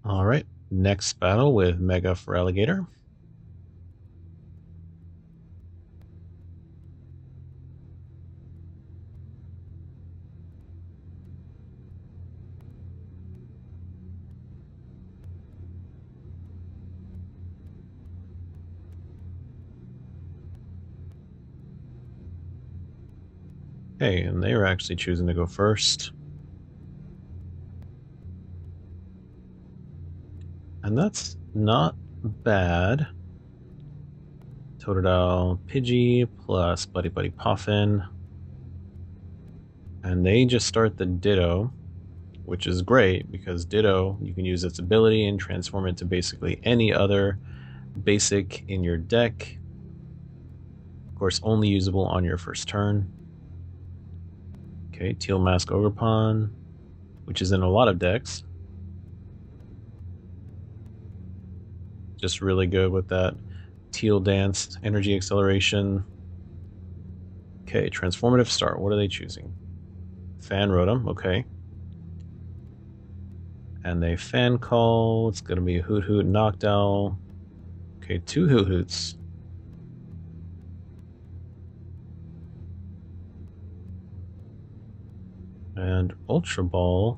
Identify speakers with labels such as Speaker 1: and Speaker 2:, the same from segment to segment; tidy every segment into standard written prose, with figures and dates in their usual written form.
Speaker 1: All right, next battle with Mega Feraligatr. Okay, and they are actually choosing to go first. And that's not bad. Totodile Pidgey plus Buddy Buddy Poffin. And they just start the Ditto, which is great because Ditto, you can use its ability and transform it to basically any other basic in your deck. Of course, only usable on your first turn. Okay, Teal Mask Ogerpon, which is in a lot of decks. Just really good with that Teal Dance, Energy Acceleration. Okay, Transformative Start. What are they choosing? Fan Rotom, okay. And they Fan Call. It's going to be a Hoot Hoot Noctowl. Okay, 2 Hoot Hoots. And Ultra Ball.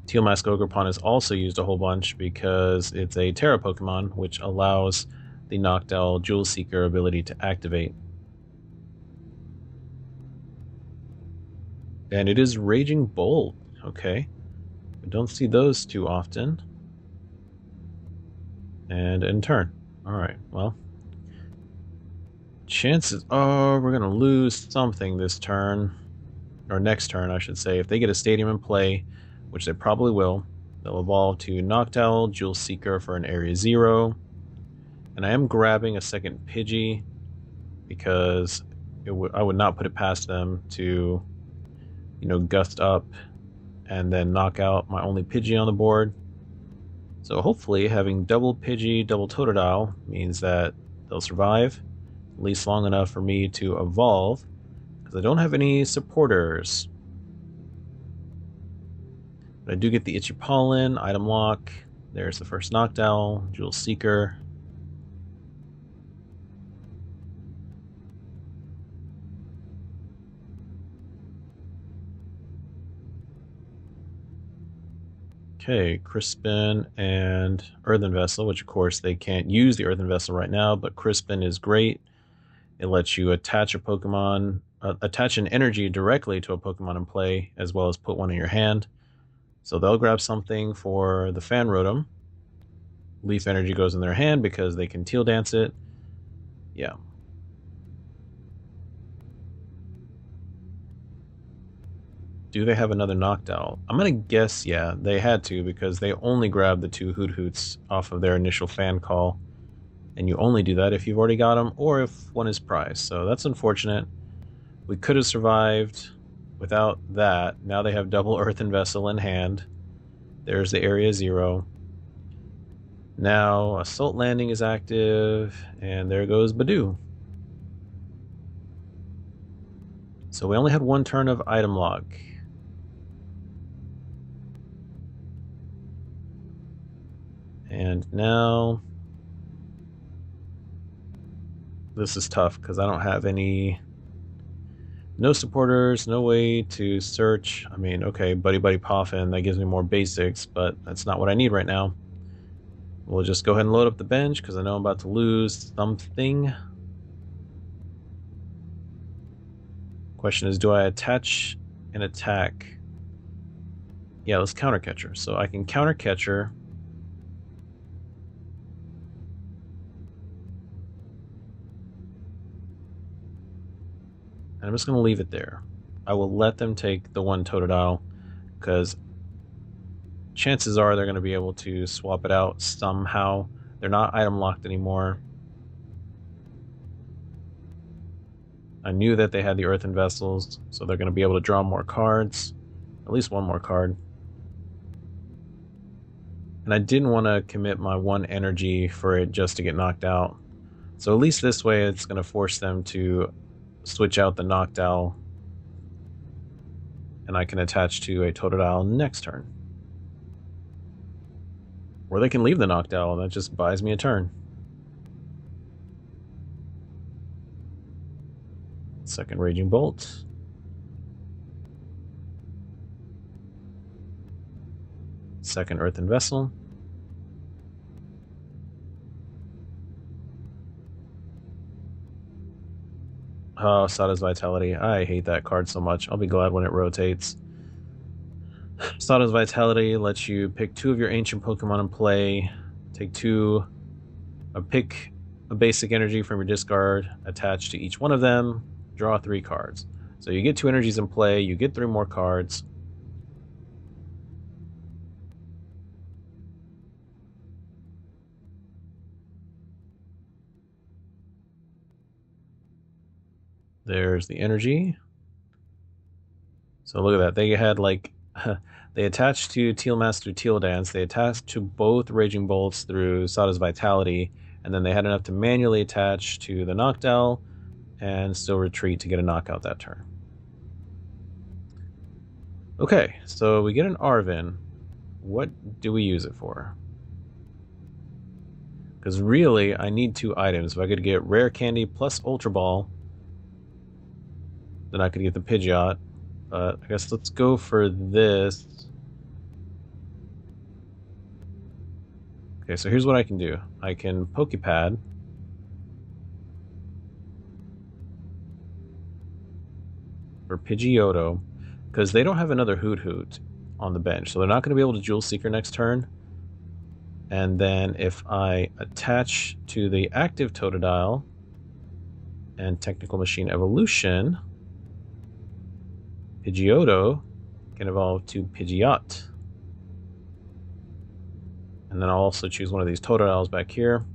Speaker 1: Teal Mask Ogerpon is also used a whole bunch because it's a Terra Pokemon, which allows the Noctowl Jewel Seeker ability to activate. And it is Raging Bolt. Okay. We don't see those too often. And in turn. Alright, well. Chances are we're going to lose something this turn. Or next turn, I should say. If they get a Stadium in play, which they probably will, they'll evolve to Noctowl, Jewel Seeker for an Area 0. And I am grabbing a second Pidgey because I would not put it past them to, gust up and then knock out my only Pidgey on the board. So hopefully having double Pidgey, double Totodile means that they'll survive, at least long enough for me to evolve, because I don't have any supporters. But I do get the Itchy Pollen, Item Lock. There's the first Noctowl, Jewel Seeker. Okay, Crispin and Earthen Vessel, which of course they can't use the Earthen Vessel right now, but Crispin is great. It lets you attach a Pokemon, attach an energy directly to a Pokemon in play, as well as put one in your hand. So they'll grab something for the Fan Rotom. Leaf Energy goes in their hand because they can Teal Dance it. Yeah. Do they have another Noctowl? I'm going to guess, yeah, they had to because they only grabbed the 2 Hoot Hoots off of their initial fan call. And you only do that if you've already got them or if one is prized. So that's unfortunate. We could have survived without that. Now they have double Earthen Vessel in hand. There's the Area 0. Now Assault Landing is active, and there goes Badoo. So we only had one turn of Item Lock. And now this is tough because I don't have no supporters, no way to search. I mean, okay, Buddy Buddy Poffin, that gives me more basics, but that's not what I need right now. We'll just go ahead and load up the bench because I know I'm about to lose something. Question is, do I attach an attack? Yeah, let's counter catcher. So I can counter catcher. And I'm just going to leave it there. I will let them take the one Totodile because chances are they're going to be able to swap it out somehow. They're not item locked anymore. I knew that they had the Earthen Vessels, so they're going to be able to draw more cards. At least one more card. And I didn't want to commit my one energy for it just to get knocked out. So at least this way it's going to force them to switch out the Noctowl. and I can attach to a Totodile next turn. Or they can leave the Noctowl, and that just buys me a turn. Second Raging Bolt. Second Earthen Vessel. Oh, Sada's Vitality. I hate that card so much. I'll be glad when it rotates. Sada's Vitality lets you pick 2 of your ancient Pokemon in play, take 2, pick a basic energy from your discard, attach to each one of them, draw 3 cards. So you get 2 energies in play, you get 3 more cards. There's the energy. So look at that. They had like they attached to Teal Master Teal Dance. They attached to both Raging Bolts through Sada's Vitality, and then they had enough to manually attach to the Noctowl and still retreat to get a knockout that turn. Okay, so we get an Arven. What do we use it for? Because really, I need 2 items. If I could get Rare Candy plus Ultra Ball, then I could get the Pidgeot. But I guess let's go for this. Okay, so here's what I can do. I can Pokepad. For Pidgeotto, because they don't have another Hoot on the bench, so they're not going to be able to Jewel Seeker next turn. And then if I attach to the active Totodile and Technical Machine Evolution, Pidgeotto can evolve to Pidgeot. And then I'll also choose one of these Totodiles back here.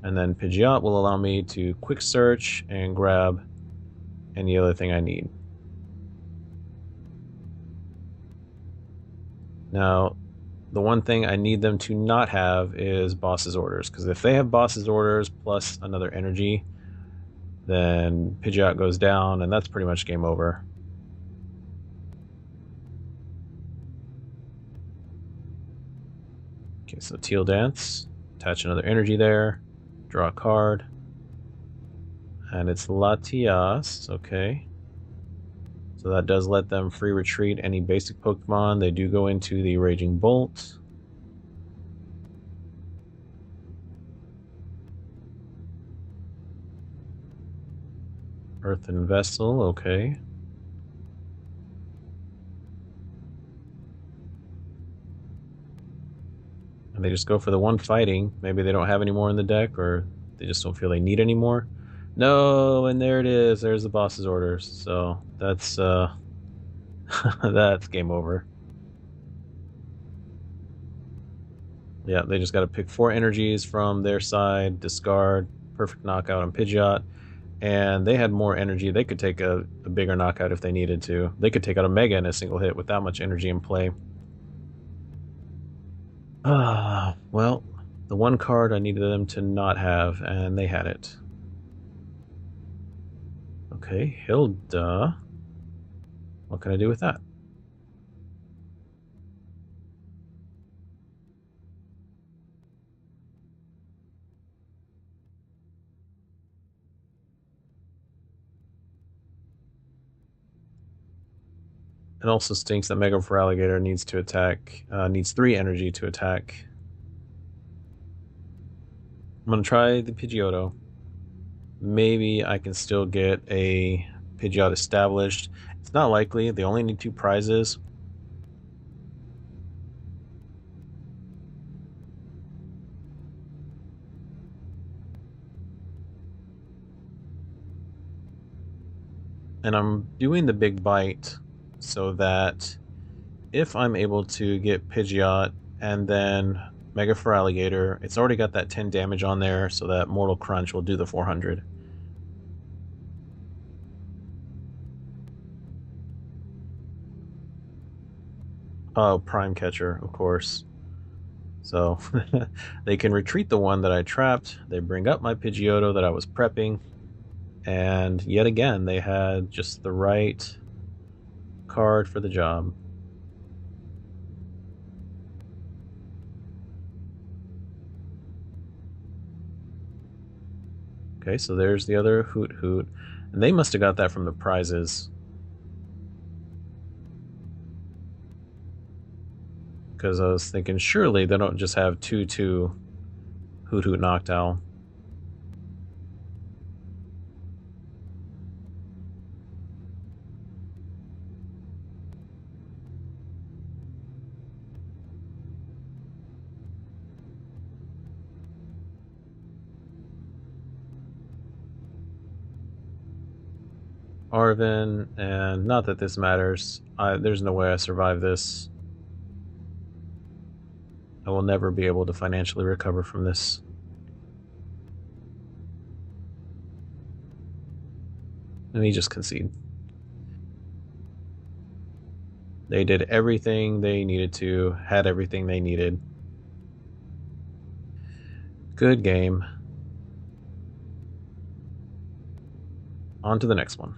Speaker 1: And then Pidgeot will allow me to quick search and grab any other thing I need. Now, the one thing I need them to not have is Boss's Orders, because if they have Boss's Orders plus another energy, then Pidgeot goes down, and that's pretty much game over. Okay, so Teal Dance, attach another energy there, draw a card, and it's Latias, okay. So that does let them free retreat any basic Pokemon. They do go into the Raging Bolt. Earthen Vessel, okay. And they just go for the one fighting. Maybe they don't have any more in the deck, or they just don't feel they need any more. No, and there it is. There's the Boss's Orders. So that's that's game over. Yeah, they just got to pick 4 energies from their side, discard, perfect knockout on Pidgeot. And they had more energy. They could take a bigger knockout if they needed to. They could take out a Mega in a single hit with that much energy in play. Well, the one card I needed them to not have, and they had it. Okay, Hilda. What can I do with that? It also stinks that Mega Feraligatr needs to attack, needs 3 energy to attack. I'm going to try the Pidgeotto. Maybe I can still get a Pidgeot established. It's not likely. They only need 2 prizes. And I'm doing the big bite so that if I'm able to get Pidgeot and then Mega Feraligatr, it's already got that 10 damage on there, so that Mortal Crunch will do the 400. Oh, Prime Catcher, of course. So they can retreat the one that I trapped. They bring up my Pidgeotto that I was prepping, And yet again, they had just the right card for the job. Okay, so there's the other Hoot Hoot. And they must have got that from the prizes. Because I was thinking, surely they don't just have 2/2 Hoot Hoot Noctowl. Arvin, and not that this matters. There's no way I survive this. I will never be able to financially recover from this. Let me just concede. They did everything they needed to, had everything they needed. Good game. On to the next one.